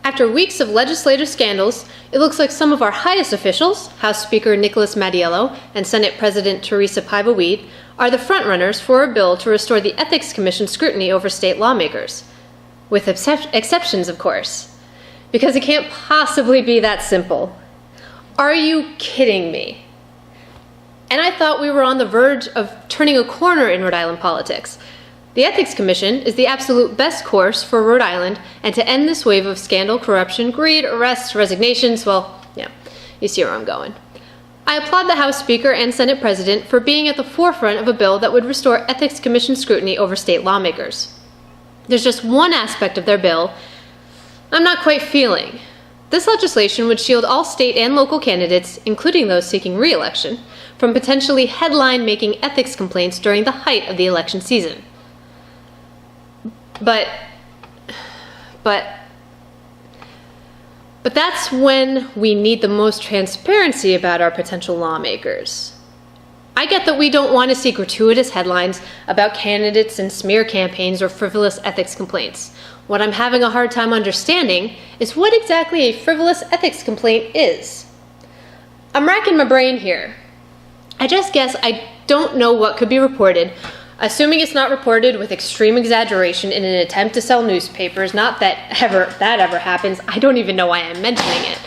After weeks of legislative scandals, it looks like some of our highest officials, House Speaker Nicholas Mattiello and Senate President Teresa Paiva-Weed, are the frontrunners for a bill to restore the Ethics Commission scrutiny over state lawmakers. With exceptions, of course. Because it can't possibly be that simple. Are you kidding me? And I thought we were on the verge of turning a corner in Rhode Island politics. The Ethics Commission is the absolute best course for Rhode Island and to end this wave of scandal, corruption, greed, arrests, resignations, well, yeah, you see where I'm going. I applaud the House Speaker and Senate President for being at the forefront of a bill that would restore Ethics Commission scrutiny over state lawmakers. There's just one aspect of their bill I'm not quite feeling. This legislation would shield all state and local candidates, including those seeking re-election, from potentially headline-making ethics complaints during the height of the election season. But that's when we need the most transparency about our potential lawmakers. I get that we don't want to see gratuitous headlines about candidates and smear campaigns or frivolous ethics complaints. What I'm having a hard time understanding is what exactly a frivolous ethics complaint is. I'm racking my brain here. I just guess I don't know what could be reported, assuming it's not reported with extreme exaggeration in an attempt to sell newspapers. Not that ever happens. I don't even know why I'm mentioning it.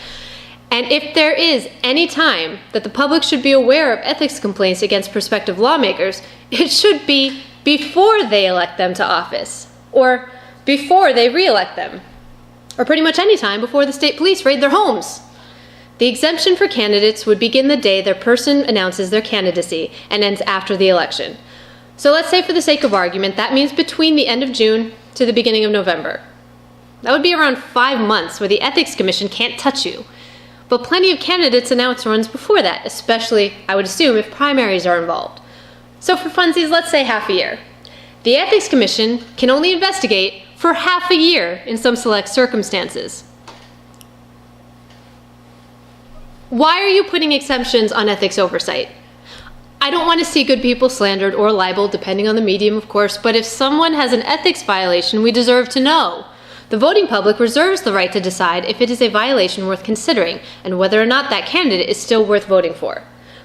And if there is any time that the public should be aware of ethics complaints against prospective lawmakers, it should be before they elect them to office, or before they re-elect them, or pretty much any time before the state police raid their homes. The exemption for candidates would begin the day their person announces their candidacy and ends after the election. So let's say for the sake of argument, that means between the end of June to the beginning of November. That would be around 5 months where the Ethics Commission can't touch you. But plenty of candidates announce runs before that, especially, I would assume, if primaries are involved. So for funsies, let's say half a year. The Ethics Commission can only investigate for half a year in some select circumstances. Why are you putting exemptions on ethics oversight? I don't want to see good people slandered or libeled, depending on the medium, of course, but if someone has an ethics violation, we deserve to know. The voting public reserves the right to decide if it is a violation worth considering and whether or not that candidate is still worth voting for.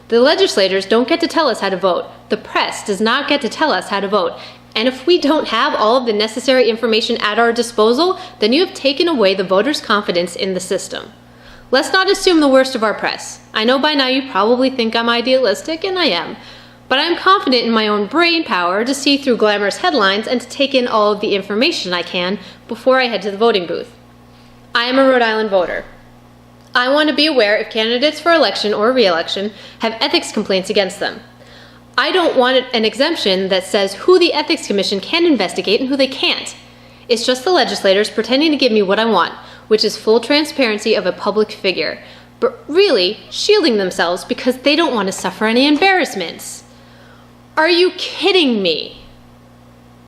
The legislators don't get to tell us how to vote. The press does not get to tell us how to vote. And if we don't have all of the necessary information at our disposal, then you have taken away the voters' confidence in the system. Let's not assume the worst of our press. I know by now you probably think I'm idealistic, and I am. But I'm confident in my own brain power to see through glamorous headlines and to take in all of the information I can before I head to the voting booth. I am a Rhode Island voter. I want to be aware if candidates for election or re-election have ethics complaints against them. I don't want an exemption that says who the Ethics Commission can investigate and who they can't. It's just the legislators pretending to give me what I want, which is full transparency of a public figure, but really shielding themselves because they don't want to suffer any embarrassments. Are you kidding me?